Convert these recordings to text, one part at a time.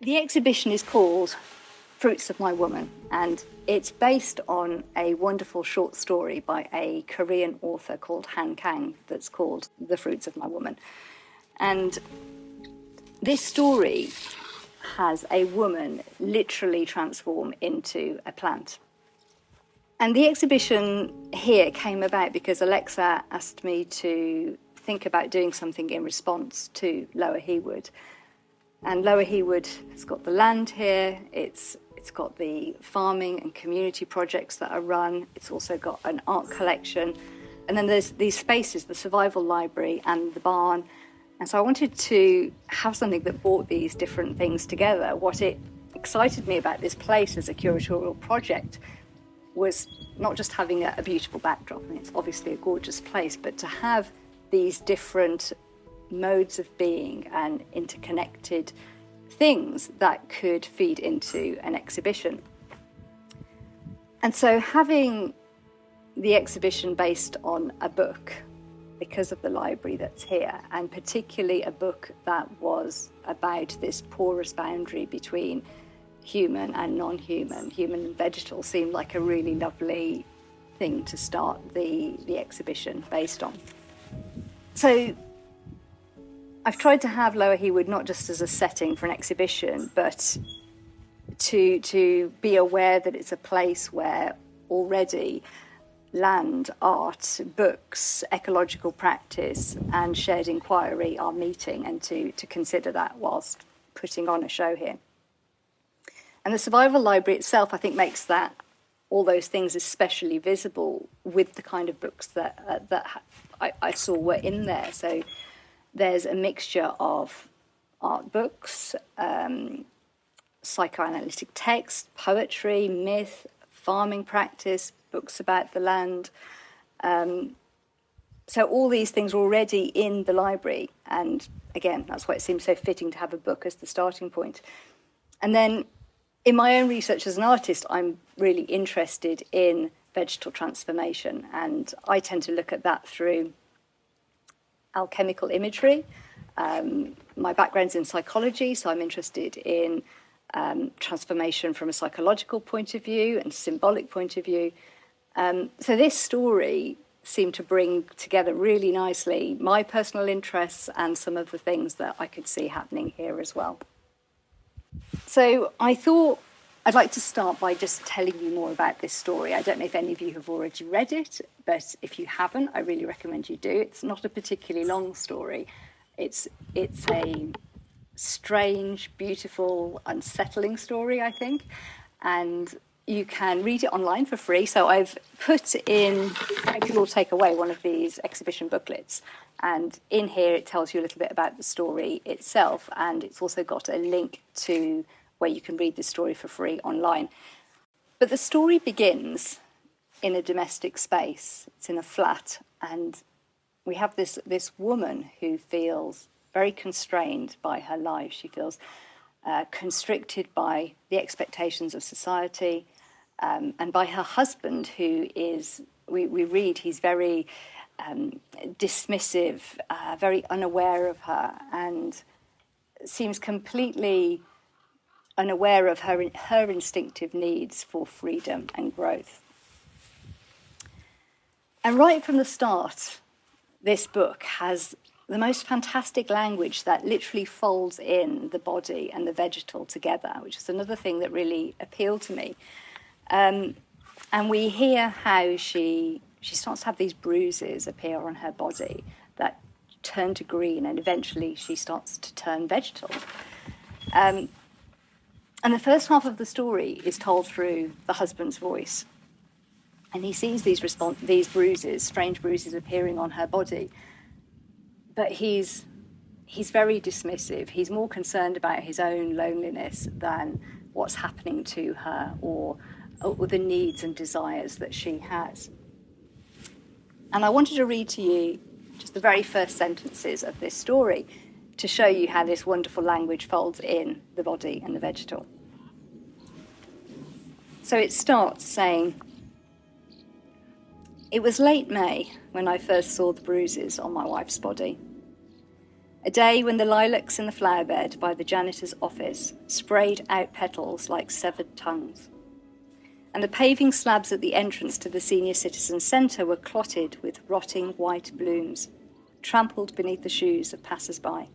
The exhibition is called Fruits of My Woman, and it's based on a wonderful short story by a Korean author called Han Kang that's called The Fruits of My Woman. And this story has a woman literally transform into a plant. And the exhibition here came about because Alexa asked me to think about doing something in response to Lower Hewood. And Lower Hewood has got the land here, it's got the farming and community projects that are run, it's also got an art collection, and then there's these spaces, the survival library and the barn. And so I wanted to have something that brought these different things together. What it excited me about this place as a curatorial project was not just having a beautiful backdrop, and it's obviously a gorgeous place, but to have these different modes of being and interconnected things that could feed into an exhibition. And so having the exhibition based on a book, because of the library that's here, and particularly a book that was about this porous boundary between human and non-human, human and vegetal, seemed like a really lovely thing to start the exhibition based on. So I've tried to have Lower Hewood not just as a setting for an exhibition, but to be aware that it's a place where already land, art, books, ecological practice and shared inquiry are meeting, and to consider that whilst putting on a show here. And the Survival Library itself, I think, makes that all those things especially visible with the kind of books that I saw were in there. So there's a mixture of art books, psychoanalytic text, poetry, myth, farming practice, books about the land. So all these things are already in the library. And again, that's why it seems so fitting to have a book as the starting point. And then in my own research as an artist, I'm really interested in vegetal transformation. And I tend to look at that through alchemical imagery. My background's in psychology, so I'm interested in transformation from a psychological point of view and symbolic point of view. So this story seemed to bring together really nicely my personal interests and some of the things that I could see happening here as well. So I thought I'd like to start by just telling you more about this story. I don't know if any of you have already read it, but if you haven't, I really recommend you do. It's not a particularly long story. It's a strange, beautiful, unsettling story, I think. And you can read it online for free. So I've put in, I hope you will take away one of these exhibition booklets. And in here, it tells you a little bit about the story itself. And it's also got a link to where you can read the story for free online. But the story begins in a domestic space. It's in a flat. And we have this woman who feels very constrained by her life. She feels constricted by the expectations of society, and by her husband, who is, we read, he's very dismissive, very unaware of her, and seems completely unaware of her instinctive needs for freedom and growth. And right from the start, this book has the most fantastic language that literally folds in the body and the vegetal together, which is another thing that really appealed to me. And we hear how she starts to have these bruises appear on her body that turn to green, and eventually she starts to turn vegetal. And the first half of the story is told through the husband's voice. And he sees these bruises, strange bruises appearing on her body. But he's very dismissive. He's more concerned about his own loneliness than what's happening to her or the needs and desires that she has. And I wanted to read to you just the very first sentences of this story to show you how this wonderful language folds in the body and the vegetal. So it starts saying, "It was late May when I first saw the bruises on my wife's body. A day when the lilacs in the flower bed by the janitor's office sprayed out petals like severed tongues. And the paving slabs at the entrance to the senior citizen centre were clotted with rotting white blooms, trampled beneath the shoes of passers-by.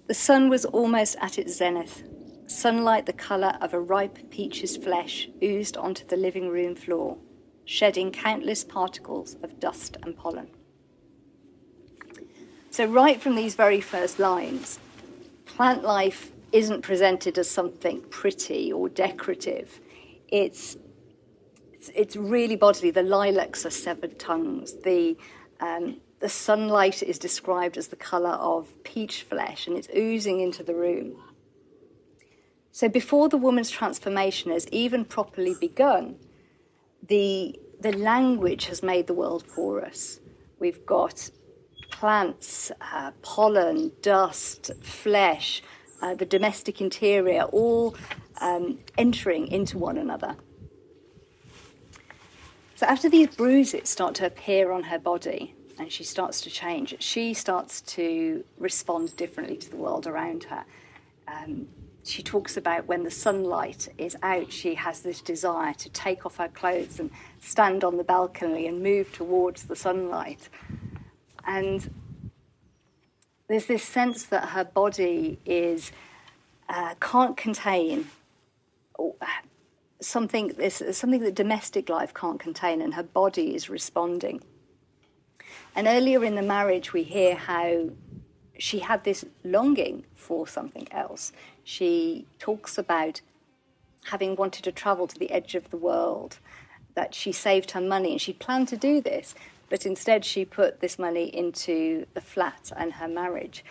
The sun was almost at its zenith. Sunlight the colour of a ripe peach's flesh oozed onto the living room floor, shedding countless particles of dust and pollen. So right from these very first lines, plant life isn't presented as something pretty or decorative. It's really bodily. The lilacs are severed tongues. The sunlight is described as the colour of peach flesh, and it's oozing into the room. So before the woman's transformation has even properly begun, the language has made the world porous. We've got plants, pollen, dust, flesh, the domestic interior, all entering into one another. So after these bruises start to appear on her body and she starts to change, she starts to respond differently to the world around her. She talks about when the sunlight is out, she has this desire to take off her clothes and stand on the balcony and move towards the sunlight. And there's this sense that her body is can't contain something that domestic life can't contain, and her body is responding. And earlier in the marriage, we hear how she had this longing for something else. She talks about having wanted to travel to the edge of the world, that she saved her money, and she planned to do this, but instead she put this money into the flat and her marriage.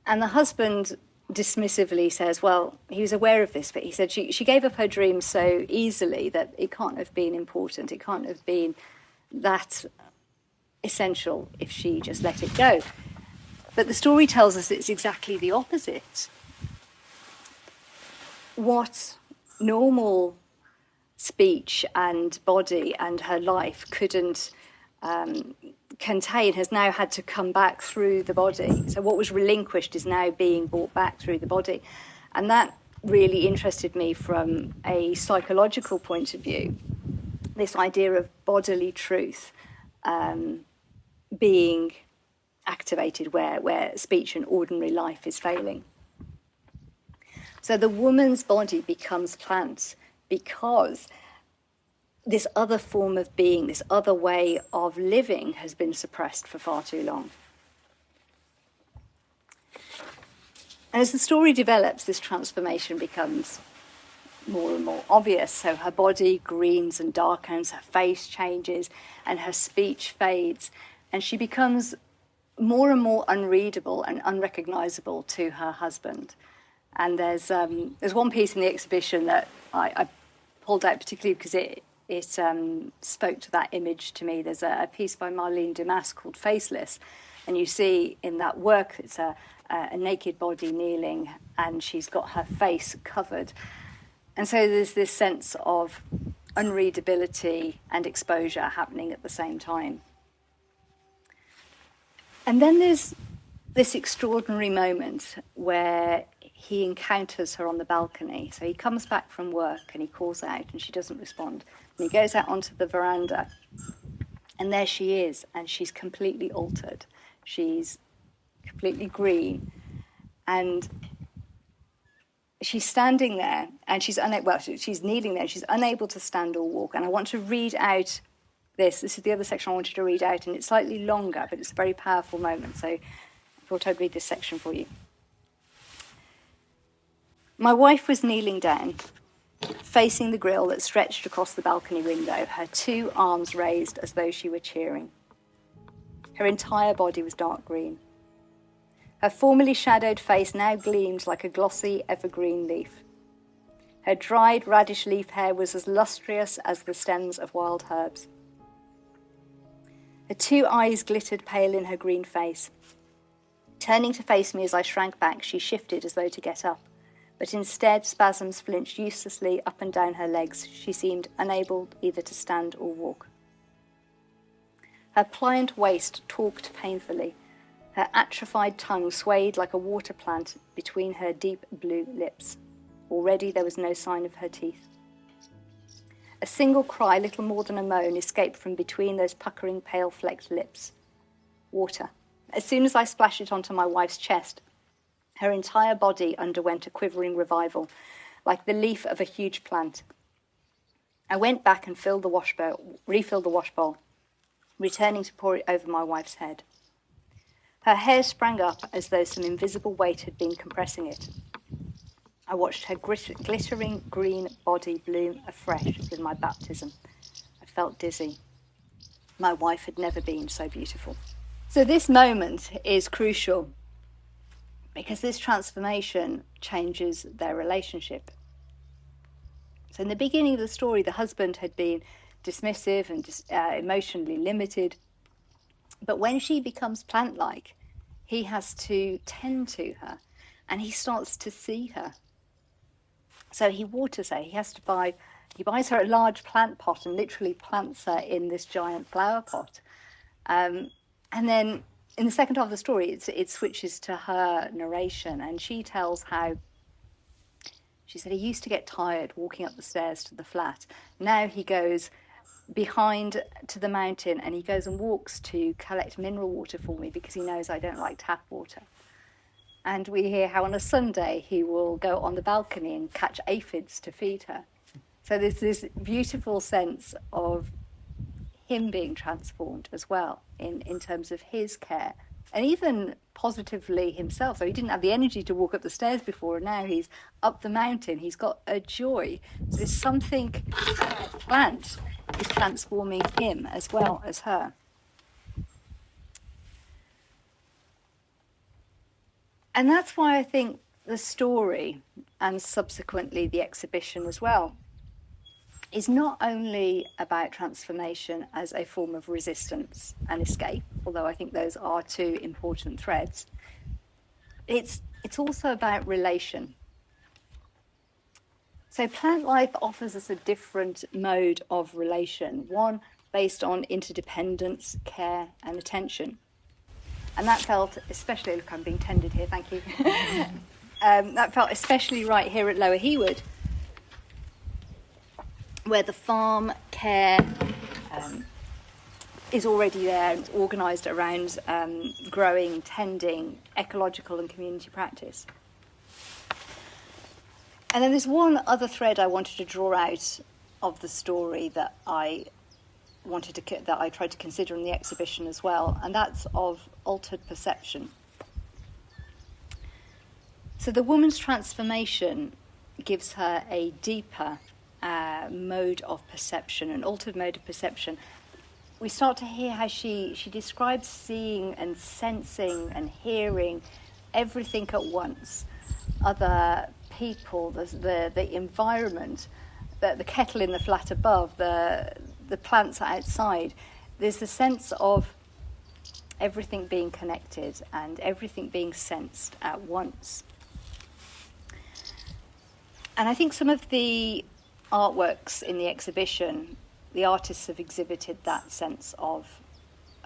And the husband dismissively says, well, he was aware of this, but he said she gave up her dream so easily that it can't have been important. It can't have been that essential if she just let it go. But the story tells us it's exactly the opposite. What normal speech and body and her life couldn't contain has now had to come back through the body. So what was relinquished is now being brought back through the body. And that really interested me from a psychological point of view, this idea of bodily truth being activated where speech and ordinary life is failing. So the woman's body becomes plant because this other form of being, this other way of living has been suppressed for far too long. And as the story develops, this transformation becomes more and more obvious. So her body greens and darkens, her face changes, and her speech fades, and she becomes more and more unreadable and unrecognizable to her husband. And there's one piece in the exhibition that I pulled out particularly because it spoke to that image to me. There's a piece by Marlene Dumas called Faceless, and you see in that work it's a naked body kneeling, and she's got her face covered. And so there's this sense of unreadability and exposure happening at the same time. And then there's this extraordinary moment where he encounters her on the balcony. So he comes back from work and he calls out and she doesn't respond. And he goes out onto the veranda and there she is, and she's completely altered. She's completely green, and she's standing there and she's kneeling there. She's unable to stand or walk. And I want to read out this. This is the other section I wanted to read out, and it's slightly longer, but it's a very powerful moment. So I thought I'd read this section for you. My wife was kneeling down, facing the grill that stretched across the balcony window, her two arms raised as though she were cheering. Her entire body was dark green. Her formerly shadowed face now gleamed like a glossy evergreen leaf. Her dried radish leaf hair was as lustrous as the stems of wild herbs. Her two eyes glittered pale in her green face. Turning to face me as I shrank back, she shifted as though to get up, but instead spasms flinched uselessly up and down her legs. She seemed unable either to stand or walk. Her pliant waist talked painfully. Her atrophied tongue swayed like a water plant between her deep blue lips. Already there was no sign of her teeth. A single cry, little more than a moan, escaped from between those puckering, pale-flecked lips. Water. As soon as I splashed it onto my wife's chest, her entire body underwent a quivering revival, like the leaf of a huge plant. I went back and refilled the wash bowl, returning to pour it over my wife's head. Her hair sprang up as though some invisible weight had been compressing it. I watched her glittering green body bloom afresh with my baptism. I felt dizzy. My wife had never been so beautiful. So this moment is crucial because this transformation changes their relationship. So in the beginning of the story, the husband had been dismissive and emotionally limited. But when she becomes plant-like, he has to tend to her and he starts to see her. So he waters her. He buys her a large plant pot and literally plants her in this giant flower pot. And then in the second half of the story, it switches to her narration, and she tells how she said he used to get tired walking up the stairs to the flat. Now he goes behind to the mountain and he goes and walks to collect mineral water for me because he knows I don't like tap water. And we hear how on a Sunday he will go on the balcony and catch aphids to feed her. So there's this beautiful sense of him being transformed as well in terms of his care, and even positively himself. So he didn't have the energy to walk up the stairs before, and now he's up the mountain. He's got a joy. So there's something plant is transforming him as well as her. And that's why I think the story, and subsequently the exhibition as well, is not only about transformation as a form of resistance and escape, although I think those are two important threads. It's also about relation. So plant life offers us a different mode of relation, one based on interdependence, care, and attention. And that felt especially, look, I'm being tended here, thank you. That felt especially right here at Lower Hewood, where the farm care is already there and organised around growing, tending, ecological and community practice. And then there's one other thread I wanted to draw out of the story that I tried to consider in the exhibition as well, and that's of altered perception. So the woman's transformation gives her a deeper mode of perception, an altered mode of perception. We start to hear how she describes seeing and sensing and hearing everything at once. Other people, the environment, the kettle in the flat above, the plants outside. There's the sense of everything being connected and everything being sensed at once. And I think some of the artworks in the exhibition, the artists have exhibited that sense of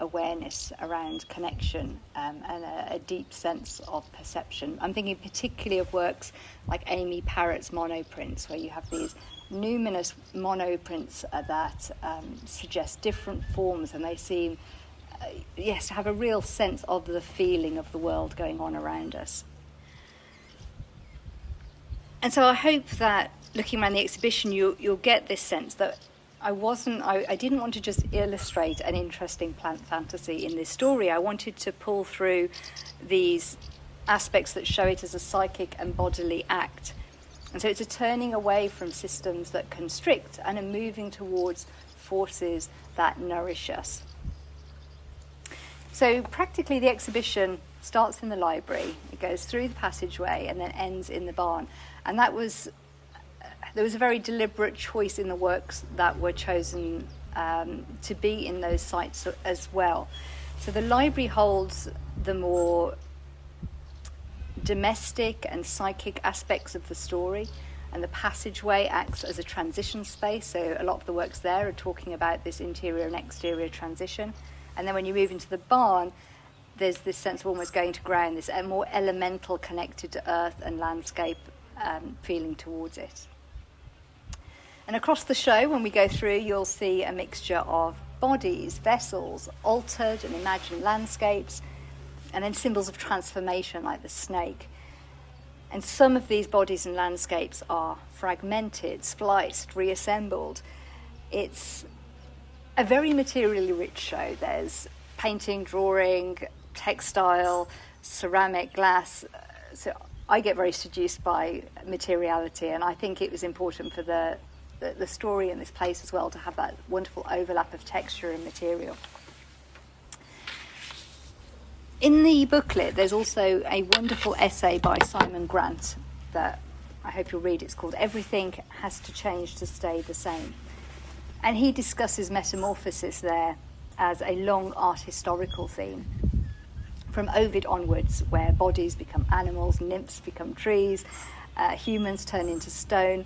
awareness around connection and a deep sense of perception. I'm thinking particularly of works like Amy Parrott's monoprints, where you have these numinous monoprints that suggest different forms, and they seem, to have a real sense of the feeling of the world going on around us. And so I hope that looking around the exhibition, you'll get this sense that I didn't want to just illustrate an interesting plant fantasy in this story. I wanted to pull through these aspects that show it as a psychic and bodily act. And so it's a turning away from systems that constrict and a moving towards forces that nourish us. So practically the exhibition starts in the library, it goes through the passageway and then ends in the barn. And there was a very deliberate choice in the works that were chosen to be in those sites as well. So the library holds the more domestic and psychic aspects of the story, and the passageway acts as a transition space. So a lot of the works there are talking about this interior and exterior transition. And then when you move into the barn, there's this sense of almost going to ground, this more elemental, connected to earth and landscape feeling towards it. And across the show, when we go through, you'll see a mixture of bodies, vessels, altered and imagined landscapes, and then symbols of transformation like the snake. And some of these bodies and landscapes are fragmented, spliced, reassembled. It's a very materially rich show. There's painting, drawing, textile, ceramic, glass. So I get very seduced by materiality, and I think it was important for the story in this place as well to have that wonderful overlap of texture and material. In the booklet, there's also a wonderful essay by Simon Grant that I hope you'll read. It's called Everything Has to Change to Stay the Same. And he discusses metamorphosis there as a long art historical theme, from Ovid onwards, where bodies become animals, nymphs become trees, humans turn into stone.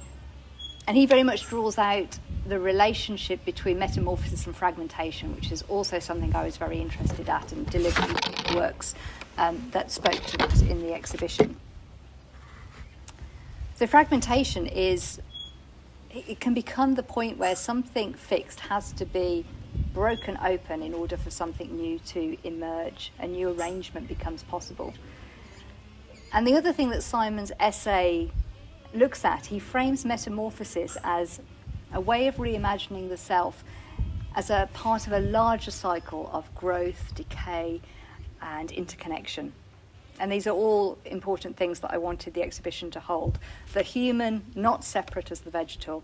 And he very much draws out the relationship between metamorphosis and fragmentation, which is also something I was very interested at in delivering works that spoke to that in the exhibition. So fragmentation it can become the point where something fixed has to be broken open in order for something new to emerge. A new arrangement becomes possible. And the other thing that Simon's essay looks at, he frames metamorphosis as a way of reimagining the self as a part of a larger cycle of growth, decay, and interconnection. And these are all important things that I wanted the exhibition to hold. The human, not separate as the vegetal,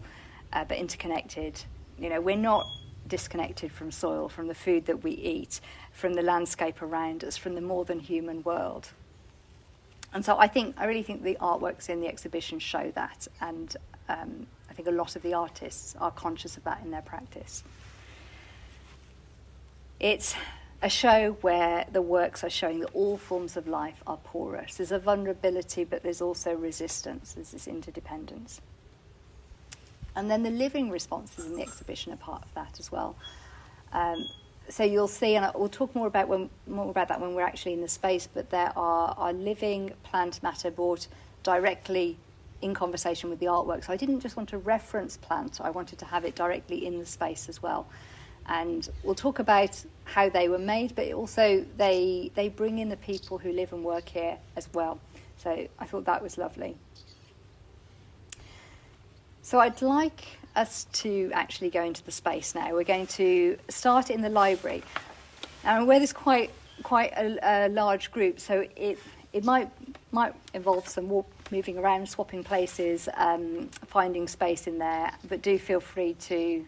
but interconnected. You know, we're not disconnected from soil, from the food that we eat, from the landscape around us, from the more than human world. And so I really think the artworks in the exhibition show that, and I think a lot of the artists are conscious of that in their practice. It's a show where the works are showing that all forms of life are porous. There's a vulnerability, but there's also resistance. There's this interdependence. And then the living responses in the exhibition are part of that as well. So you'll see, and we'll talk more about that when we're actually in the space, but there are living plant matter brought directly in conversation with the artwork. So I didn't just want to reference plant, I wanted to have it directly in the space as well. And we'll talk about how they were made, but also they bring in the people who live and work here as well. So I thought that was lovely. So I'd like us to actually go into the space now. We're going to start in the library. And where there's quite a large group, so it might involve some moving around, swapping places, finding space in there, but do feel free to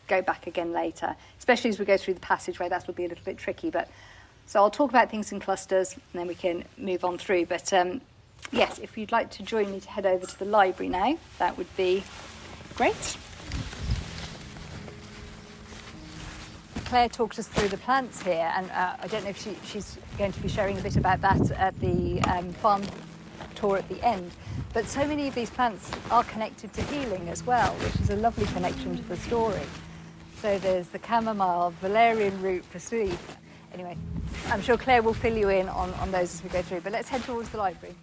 go back again later, especially as we go through the passageway. That will be a little bit tricky, but so I'll talk about things in clusters and then we can move on through. But yes, if you'd like to join me to head over to the library now, that would be great. Claire talked us through the plants here, and I don't know if she's going to be sharing a bit about that at the farm tour at the end. But so many of these plants are connected to healing as well, which is a lovely connection to the story. So there's the chamomile, valerian root for sleep. Anyway, I'm sure Claire will fill you in on those as we go through, but let's head towards the library.